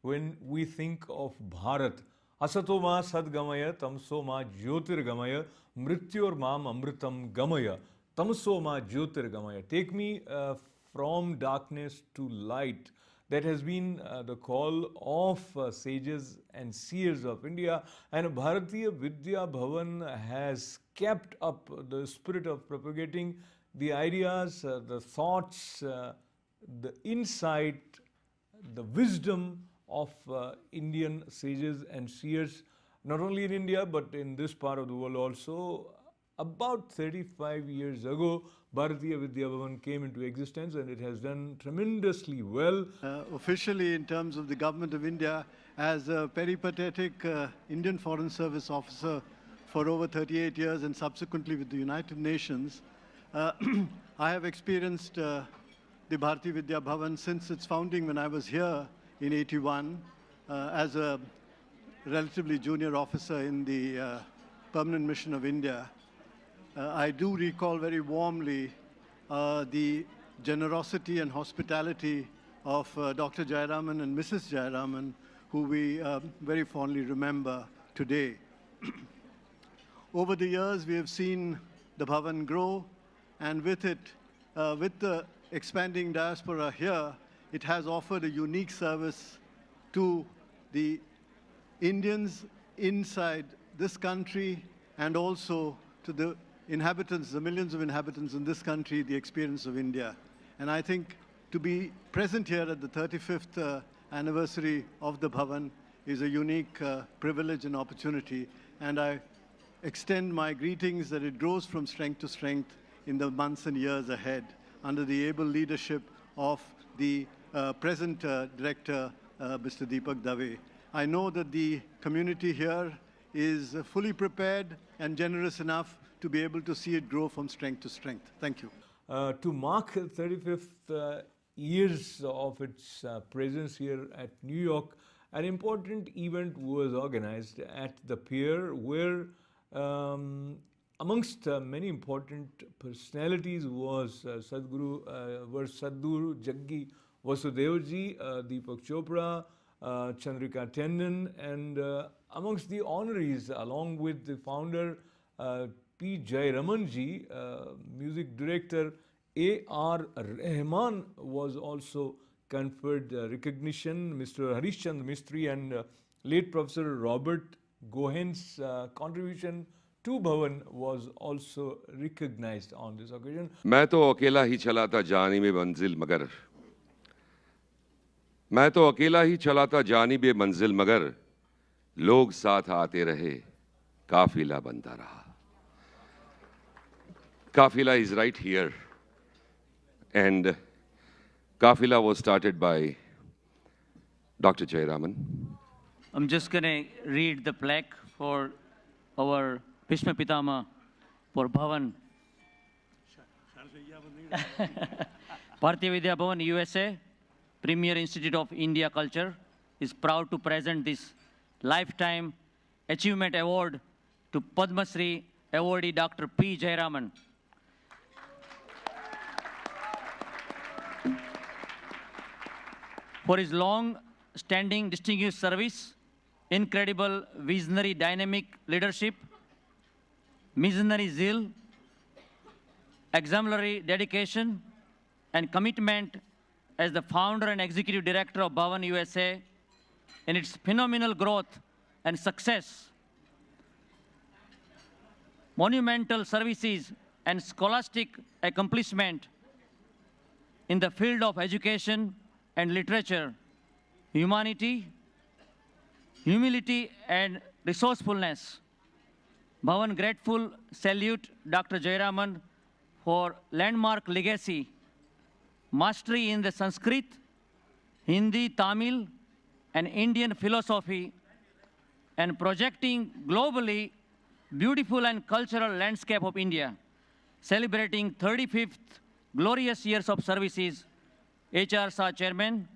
when we think of Bharat. Asato ma sadgamaya, tamso ma jyotirgamaya, mrityor mam amritam gamaya, tamso ma jyotirgamaya. Take me from darkness to light. That has been the call of sages and seers of India, and Bharatiya Vidya Bhavan has kept up the spirit of propagating the ideas, the thoughts, the insight, the wisdom of Indian sages and seers, not only in India but in this part of the world also. About 35 years ago, Bharatiya Vidya Bhavan came into existence, and it has done tremendously well. Officially, in terms of the Government of India, as a peripatetic Indian Foreign Service officer for over 38 years and subsequently with the United Nations, I have experienced the Bharatiya Vidya Bhavan since its founding when I was here in '81 as a relatively junior officer in the Permanent Mission of India. I do recall very warmly the generosity and hospitality of Dr. Jayaraman and Mrs. Jayaraman, who we very fondly remember today. Over the years, we have seen the Bhavan grow, and with it, with the expanding diaspora here, it has offered a unique service to the Indians inside this country and also to the inhabitants, the millions of inhabitants in this country, the experience of India. And I think to be present here at the 35th anniversary of the Bhavan is a unique privilege and opportunity. And I extend my greetings that it grows from strength to strength in the months and years ahead under the able leadership of the present director, Mr. Deepak Dave. I know that the community here is fully prepared and generous enough to be able to see it grow from strength to strength. Thank you. To mark 35th years of its presence here at New York, an important event was organized at the pier where amongst many important personalities was Sadhguru Jaggi Vasudevji, Deepak Chopra, Chandrika Tendon, and amongst the honorees, along with the founder P. Jayaramanji, music director A.R. Rahman was also conferred recognition. Mr. Harishchand Mistry and late Professor Robert Gohen's contribution to Bhavan was also recognized on this occasion. मैं तो अकेला ही चला था जानिबे मंजिल मगर मैं तो अकेला ही चला था जानिबे मंजिल मगर लोग साथ आते रहे काफिला बनता रहा. Kafila is right here, and Kafila was started by Dr. Jayaraman. I'm just going to read the plaque for our Bhishma Pitama for Bhavan. Bharatiya Vidya Bhavan, USA, Premier Institute of India Culture, is proud to present this Lifetime Achievement Award to Padma Shri awardee Dr. P. Jayaraman. For his long-standing distinguished service, incredible visionary dynamic leadership, missionary zeal, exemplary dedication, and commitment as the founder and executive director of Bhavan USA in its phenomenal growth and success, monumental services and scholastic accomplishment in the field of education and literature, humanity, humility, and resourcefulness. Bhavan grateful salute Dr. Jayaraman for landmark legacy, mastery in the Sanskrit, Hindi, Tamil, and Indian philosophy, and projecting globally beautiful and cultural landscape of India, celebrating 35th glorious years of services. HR Shah Chairman,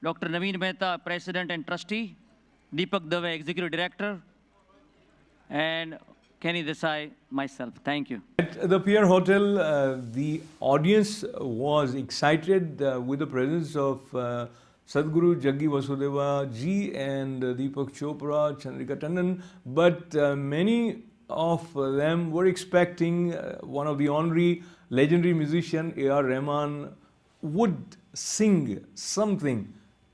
Dr. Naveen Mehta, President and Trustee, Deepak Dave, Executive Director, and Kenny Desai, myself. Thank you. At the Pier Hotel, the audience was excited with the presence of Sadhguru Jaggi Vasudeva ji and Deepak Chopra, Chandrika Tandon, but many of them were expecting one of the honorary legendary musician A.R. Rahman would sing something.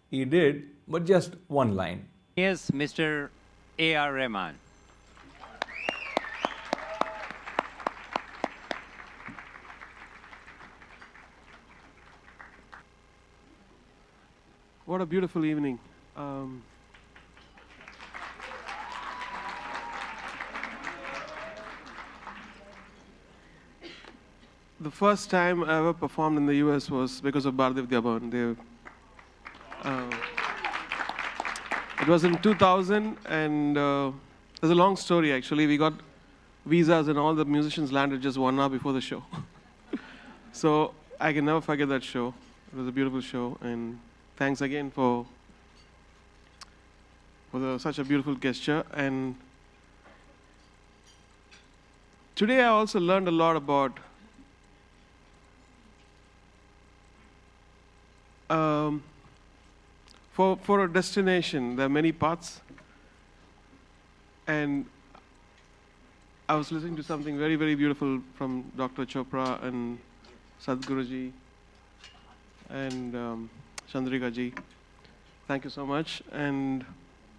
He did, but just one line. Yes, Mr. A.R. Rahman. What a beautiful evening. The first time I ever performed in the US was because of Bhavan. It was in 2000, and there's a long story actually. We got visas and all the musicians landed just 1 hour before the show. So I can never forget that show. It was a beautiful show, and thanks again for such a beautiful gesture. And today I also learned a lot about for a destination, there are many paths. And I was listening to something very, very beautiful from Dr. Chopra and Sadhguruji and Chandrika ji. Thank you so much, and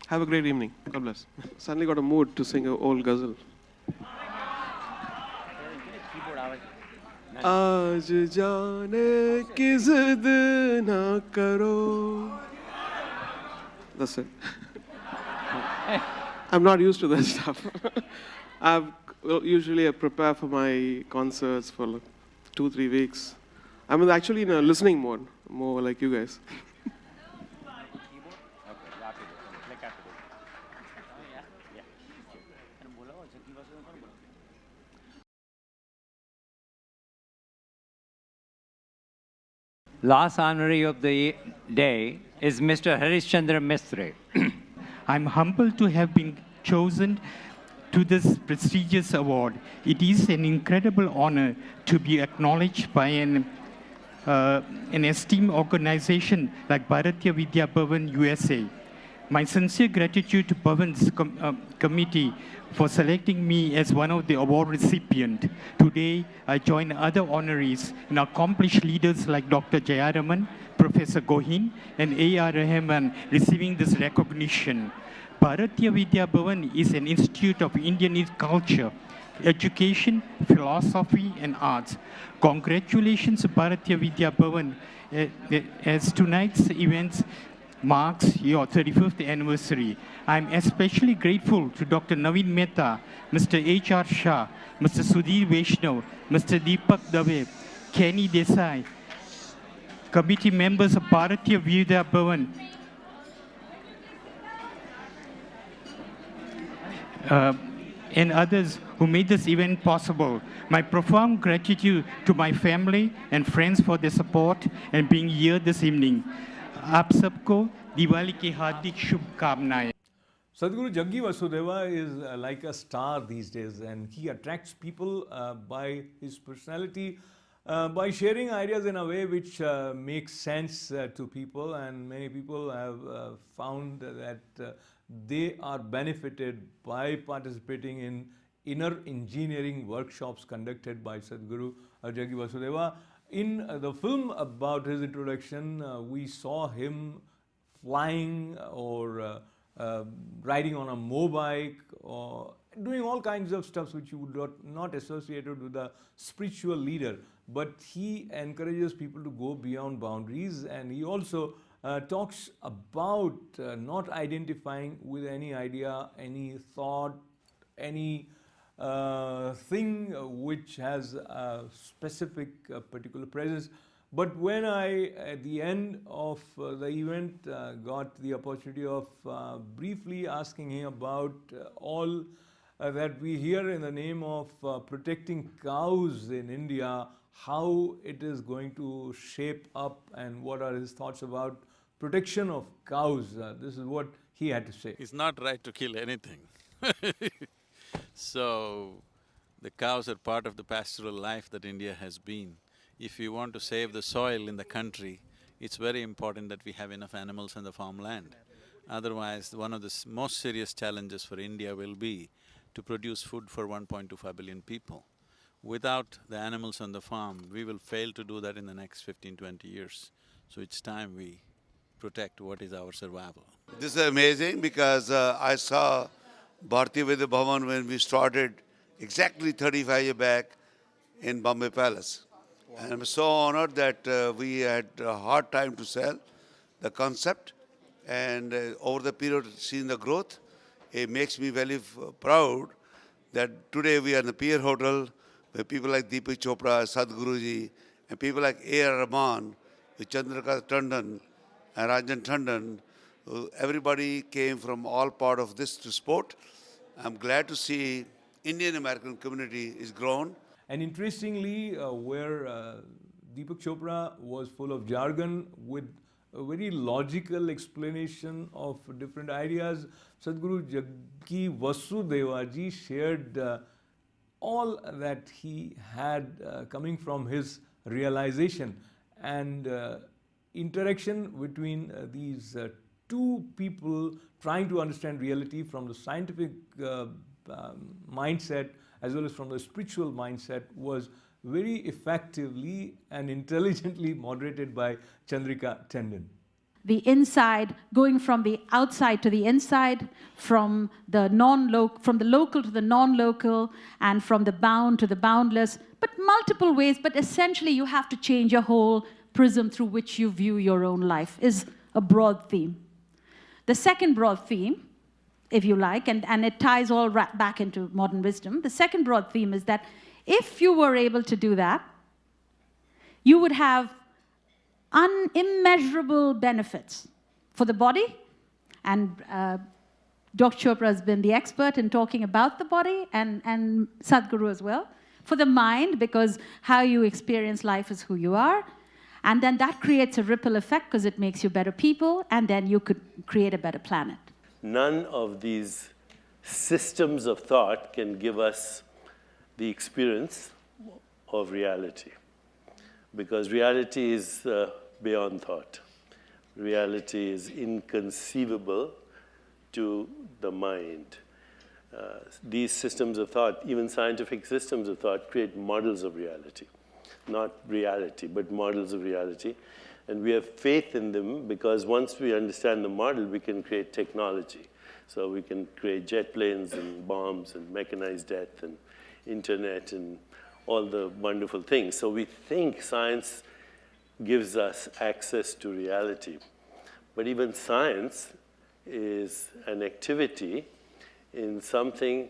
have a great evening. God bless. Suddenly got a mood to sing an old ghazal. आज जाने की जिद ना करो. That's it. I'm not used to that stuff. Usually I prepare for my concerts for like 2-3 weeks. I'm actually in a listening mode, more like you guys. Last honoree of the day is Mr. Harishchandra Mistry. I'm humbled to have been chosen to this prestigious award. It is an incredible honor to be acknowledged by an esteemed organization like Bharatiya Vidya Bhavan USA. My sincere gratitude to Bhavan's committee for selecting me as one of the award recipients. Today, I join other honorees and accomplished leaders like Dr. Jayaraman, Professor Gohin, and A.R. Rahman receiving this recognition. Bharatiya Vidya Bhavan is an institute of Indian culture, education, philosophy, and arts. Congratulations, Bharatiya Vidya Bhavan, as tonight's events marks your 35th anniversary. I'm especially grateful to Dr. Naveen Mehta, Mr. H.R. Shah, Mr. Sudhir Vaishnav, Mr. Deepak Dave, Kenny Desai, committee members of Bharatiya Vidya Bhavan, and others who made this event possible. My profound gratitude to my family and friends for their support and being here this evening. आप सबको दिवाली की हार्दिक शुभकामनाएं. Sadhguru Jaggi Vasudeva is like a star these days, and he attracts people by his personality, by sharing ideas in a way which makes sense to people, and many people have found that they are benefited by participating in inner engineering workshops conducted by Sadhguru Jaggi Vasudeva. In the film about his introduction, we saw him flying or riding on a mobike or doing all kinds of stuff which you would not associated with a spiritual leader. But he encourages people to go beyond boundaries, and he also talks about not identifying with any idea, any thought, any thing which has a specific particular presence. But when I, at the end of the event, got the opportunity of briefly asking him about all that we hear in the name of protecting cows in India, how it is going to shape up and what are his thoughts about protection of cows. This is what he had to say. It's not right to kill anything. So, the cows are part of the pastoral life that India has been. If you want to save the soil in the country, it's very important that we have enough animals on the farmland. Otherwise, one of the most serious challenges for India will be to produce food for 1.25 billion people. Without the animals on the farm, we will fail to do that in the next 15-20 years. So it's time we protect what is our survival. This is amazing because I saw Bharatiya Vidya Bhavan when we started exactly 35 years back in Bombay Palace. And I'm so honored that we had a hard time to sell the concept, and over the period seeing the growth, it makes me very proud that today we are in the Pier Hotel where people like Deepak Chopra, Sadhguruji, and people like A.R. Rahman, with Chandrika Tandon and Rajan Tandon, everybody came from all part of this to sport. I'm glad to see Indian American community is grown. And interestingly, where Deepak Chopra was full of jargon with a very logical explanation of different ideas, Sadhguru Jaggi Vasudevaji shared all that he had coming from his realization, and interaction between these two people trying to understand reality from the scientific mindset as well as from the spiritual mindset was very effectively and intelligently moderated by Chandrika Tandon. The inside, going from the outside to the inside, from the local to the non-local, and from the bound to the boundless, but multiple ways, but essentially you have to change your whole prism through which you view your own life, is a broad theme. The second broad theme, if you like, and it ties all back into modern wisdom, the second broad theme is that if you were able to do that, you would have unimmeasurable benefits for the body, and Dr. Chopra has been the expert in talking about the body, and Sadhguru as well, for the mind, because how you experience life is who you are, and then that creates a ripple effect because it makes you better people, and then you could create a better planet. None of these systems of thought can give us the experience of reality, because reality is beyond thought. Reality is inconceivable to the mind. These systems of thought, even scientific systems of thought, create models of reality. Not reality, but models of reality. And we have faith in them because once we understand the model, we can create technology. So we can create jet planes and bombs and mechanized death and internet and all the wonderful things. So we think science gives us access to reality. But even science is an activity in something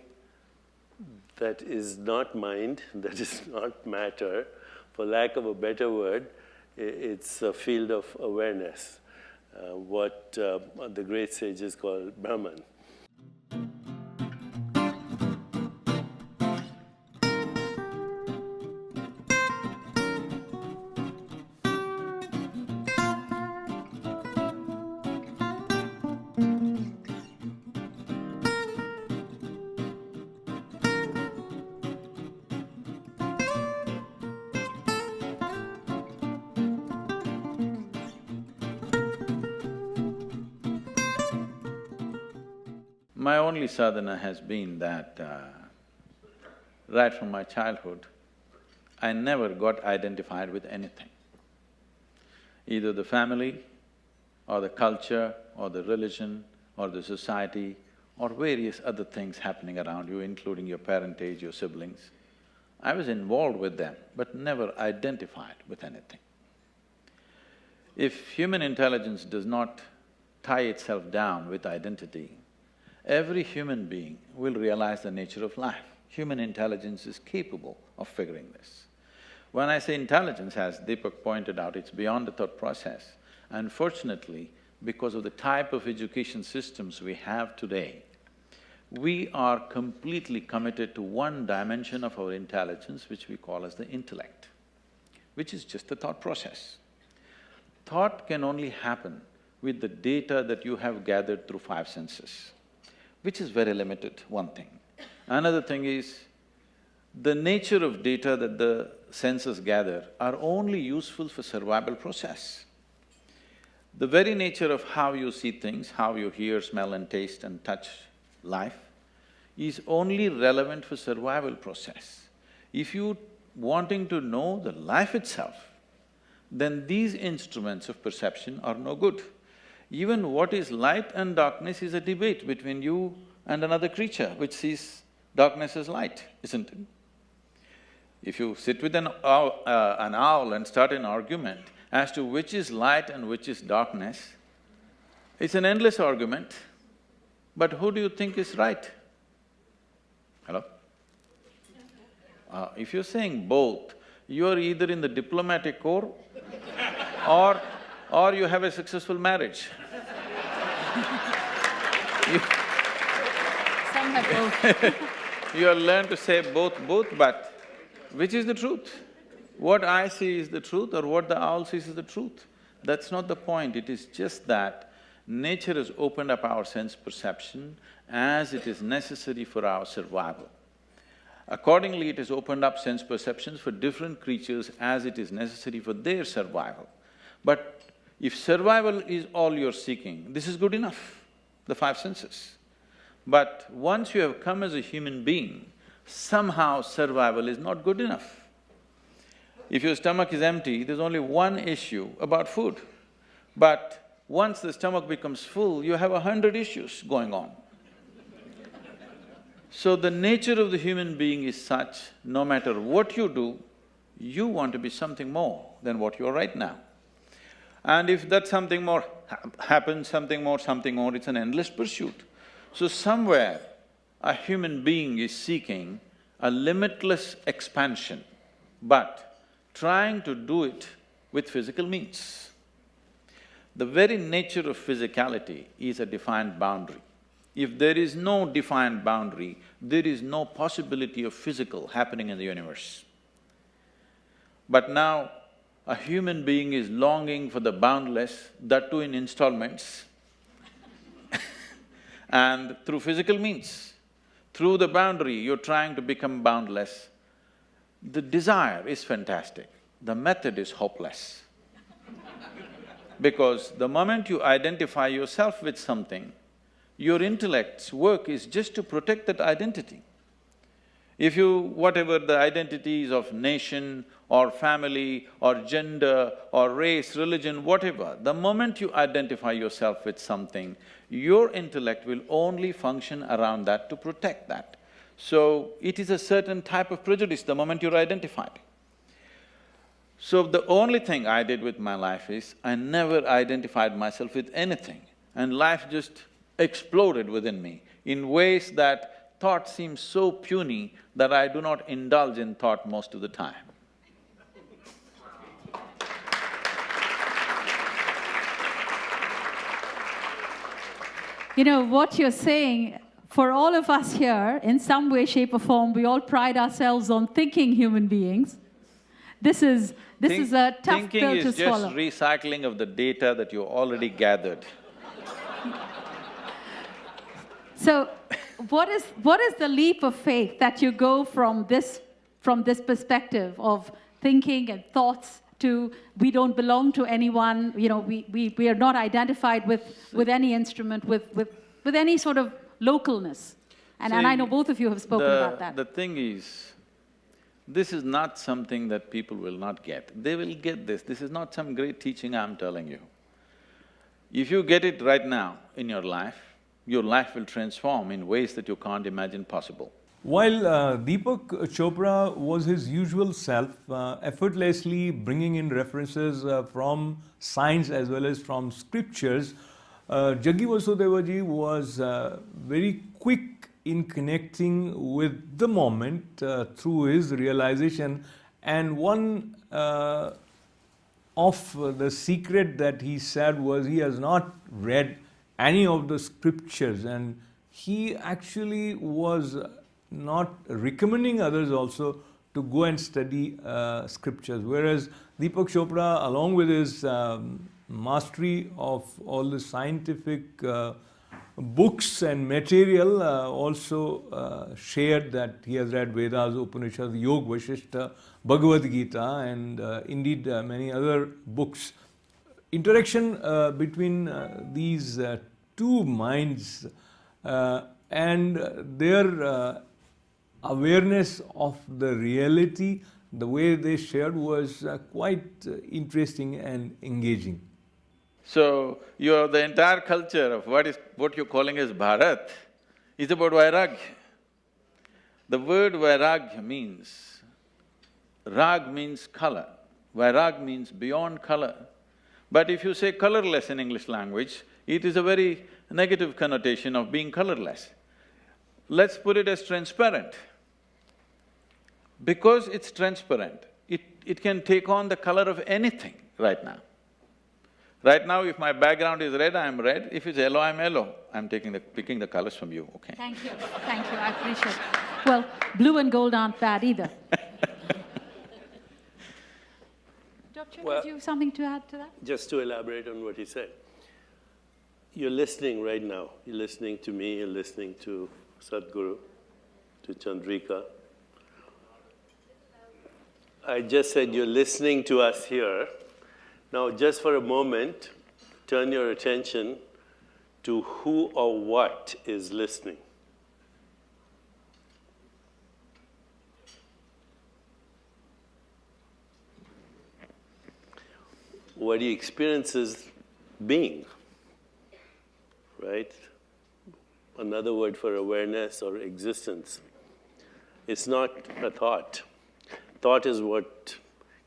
that is not mind, that is not matter. For lack of a better word, it's a field of awareness, what the great sages call Brahman. My only sadhana has been that right from my childhood, I never got identified with anything. Either the family, or the culture, or the religion, or the society, or various other things happening around you, including your parentage, your siblings. I was involved with them, but never identified with anything. If human intelligence does not tie itself down with identity, every human being will realize the nature of life. Human intelligence is capable of figuring this. When I say intelligence, as Deepak pointed out, it's beyond the thought process. Unfortunately, because of the type of education systems we have today, we are completely committed to one dimension of our intelligence, which we call as the intellect, which is just the thought process. Thought can only happen with the data that you have gathered through five senses, which is very limited, one thing. Another thing is, the nature of data that the senses gather are only useful for survival process. The very nature of how you see things, how you hear, smell and taste and touch life is only relevant for survival process. If you wanting to know the life itself, then these instruments of perception are no good. Even what is light and darkness is a debate between you and another creature which sees darkness as light, isn't it? If you sit with an owl and start an argument as to which is light and which is darkness, it's an endless argument, but who do you think is right? Hello? If you're saying both, you're either in the diplomatic corps or you have a successful marriage. Some have both. You have learned to say both, but which is the truth? What I see is the truth or what the owl sees is the truth? That's not the point, it is just that nature has opened up our sense perception as it is necessary for our survival. Accordingly, it has opened up sense perceptions for different creatures as it is necessary for their survival. But if survival is all you're seeking, this is good enough, the five senses. But once you have come as a human being, somehow survival is not good enough. If your stomach is empty, there's only one issue about food. But once the stomach becomes full, you have 100 issues going on. So the nature of the human being is such, no matter what you do, you want to be something more than what you are right now. And if that something more happens, something more, it's an endless pursuit. So somewhere, a human being is seeking a limitless expansion, but trying to do it with physical means. The very nature of physicality is a defined boundary. If there is no defined boundary, there is no possibility of physical happening in the universe. But now, a human being is longing for the boundless, that too in installments and through physical means. Through the boundary, you're trying to become boundless. The desire is fantastic, the method is hopeless. Because the moment you identify yourself with something, your intellect's work is just to protect that identity. If you… whatever the identities of nation or family or gender or race, religion, whatever, the moment you identify yourself with something, your intellect will only function around that to protect that. So, it is a certain type of prejudice the moment you're identified. So, the only thing I did with my life is, I never identified myself with anything, and life just exploded within me in ways that thought seems so puny that I do not indulge in thought most of the time. You know, what you're saying, for all of us here, in some way, shape or form, we all pride ourselves on thinking human beings. This is a tough pill to swallow. Thinking is just recycling of the data that you already gathered. So, what is the leap of faith that you go from this perspective of thinking and thoughts to we don't belong to anyone, you know, we are not identified with any instrument, with any sort of localness. And I know both of you have spoken about that. The thing is, this is not something that people will not get. They will get this. This is not some great teaching I'm telling you. If you get it right now in your life will transform in ways that you can't imagine possible. While Deepak Chopra was his usual self, effortlessly bringing in references from science as well as from scriptures, Jaggi Vasudevaji was very quick in connecting with the moment through his realization, and one of the secret that he said was he has not read any of the scriptures, and he actually was not recommending others also to go and study scriptures, whereas Deepak Chopra, along with his mastery of all the scientific books and material, also shared that he has read Vedas, Upanishads, Yoga, Vashishta, Bhagavad Gita, and indeed many other books. interaction between these two minds and their awareness of the reality, the way they shared was quite interesting and engaging. So, the entire culture of what you're calling as Bharat is about Vairagya. The word Vairagya means… Rag means color, Vairag means beyond color. But if you say colorless in English language, it is a very negative connotation of being colorless. Let's put it as transparent. Because it's transparent, it can take on the color of anything right now. Right now, if my background is red, I'm red. If it's yellow, I'm yellow. I'm picking the colors from you, okay? Thank you, I appreciate it. Well, blue and gold aren't bad either. Dr. Well, did you have something to add to that? Just to elaborate on what he said. You're listening right now. You're listening to me, you're listening to Sadhguru, to Chandrika. I just said you're listening to us here. Now, just for a moment, turn your attention to who or what is listening. What he experiences being, right? Another word for awareness or existence. It's not a thought. Thought is what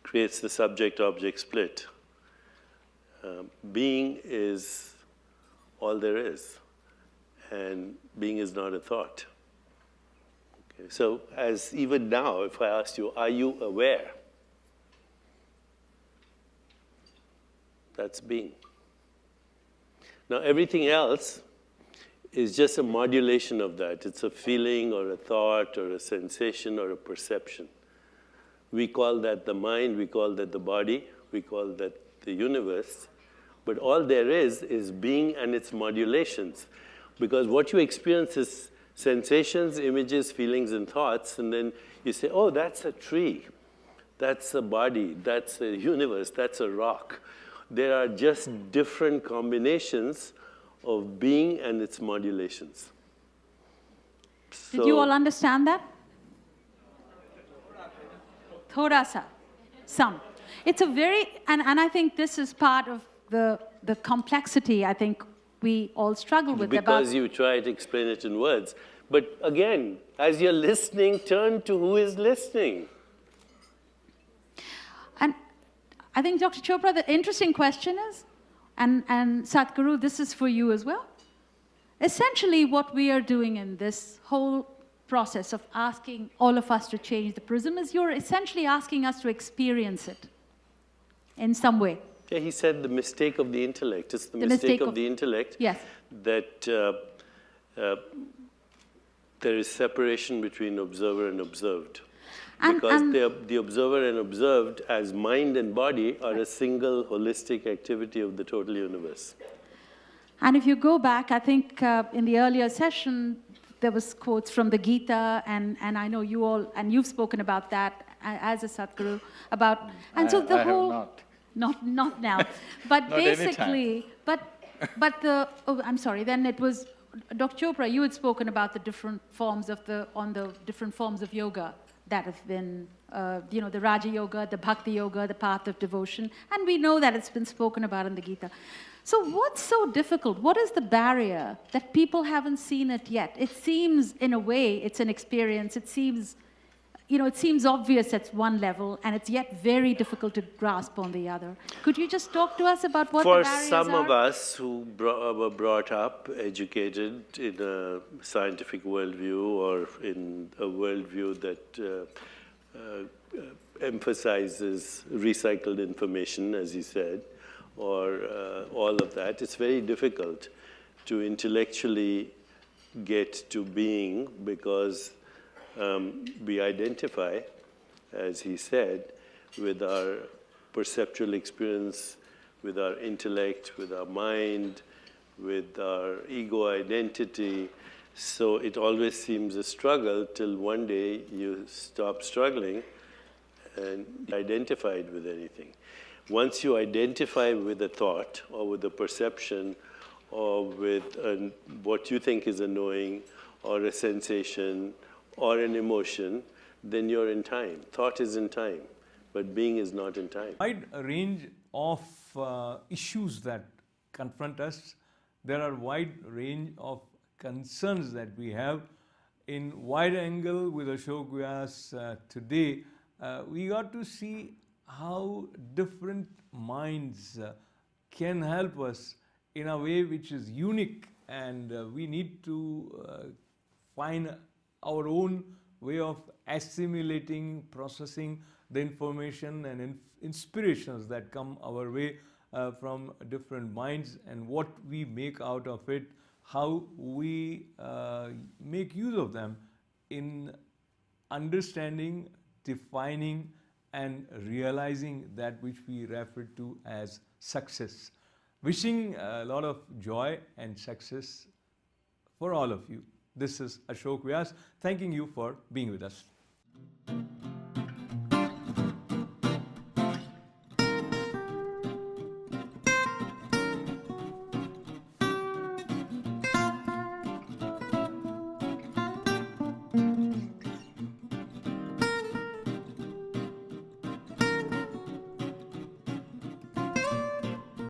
creates the subject-object split. Being is all there is, and being is not a thought. Okay, so as even now, if I asked you, are you aware? That's being. Now everything else is just a modulation of that. It's a feeling or a thought or a sensation or a perception. We call that the mind, we call that the body, we call that the universe. But all there is being and its modulations. Because what you experience is sensations, images, feelings, and thoughts, and then you say, oh, that's a tree, that's a body, that's a universe, that's a rock. There are just different combinations of being and its modulations. Did you all understand that? Thoda sa, some. It's a very… and I think this is part of the complexity I think we all struggle with. Because you try to explain it in words. But again, as you're listening, turn to who is listening. And I think, Dr. Chopra, the interesting question is, and Sadhguru, this is for you as well. Essentially, what we are doing in this whole process of asking all of us to change the prism is you're essentially asking us to experience it in some way. Yeah, he said the mistake of the intellect. It's the mistake of the intellect, yes, that there is separation between observer and observed. Because the observer and observed as mind and body are a single holistic activity of the total universe. And if you go back, I think in the earlier session, there was quotes from the Gita, and I know you all, and you've spoken about that as a Sadhguru, about… and so the whole… have not. Not now. But Not basically, but the… oh, I'm sorry, then it was… Dr. Chopra, you had spoken about the different forms of the different forms of yoga that have been, the Raja Yoga, the Bhakti Yoga, the path of devotion, and we know that it's been spoken about in the Gita. So what's so difficult? What is the barrier that people haven't seen it yet? It seems, in a way, it's an experience. It seems, it seems obvious at one level, and it's yet very difficult to grasp on the other. Could you just talk to us about what the barriers are? For some of us who were brought up, educated in a scientific worldview or in a worldview that emphasizes recycled information, as he said, or all of that, it's very difficult to intellectually get to being because we identify, as he said, with our perceptual experience, with our intellect, with our mind, with our ego identity. So it always seems a struggle till one day you stop struggling and identified with anything. once you identify with a thought or with a perception or with what you think is annoying or a sensation or an emotion, then you're in time. Thought is in time, but being is not in time. Wide range of issues that confront us. There are wide range of concerns that we have. In wide angle with Ashok Vyas today, we got to see how different minds can help us in a way which is unique, and we need to find our own way of assimilating, processing the information and inspirations that come our way from different minds, and what we make out of it, how we make use of them in understanding, defining, and realizing that which we refer to as success. Wishing a lot of joy and success for all of you. This is Ashok Vyas, thanking you for being with us.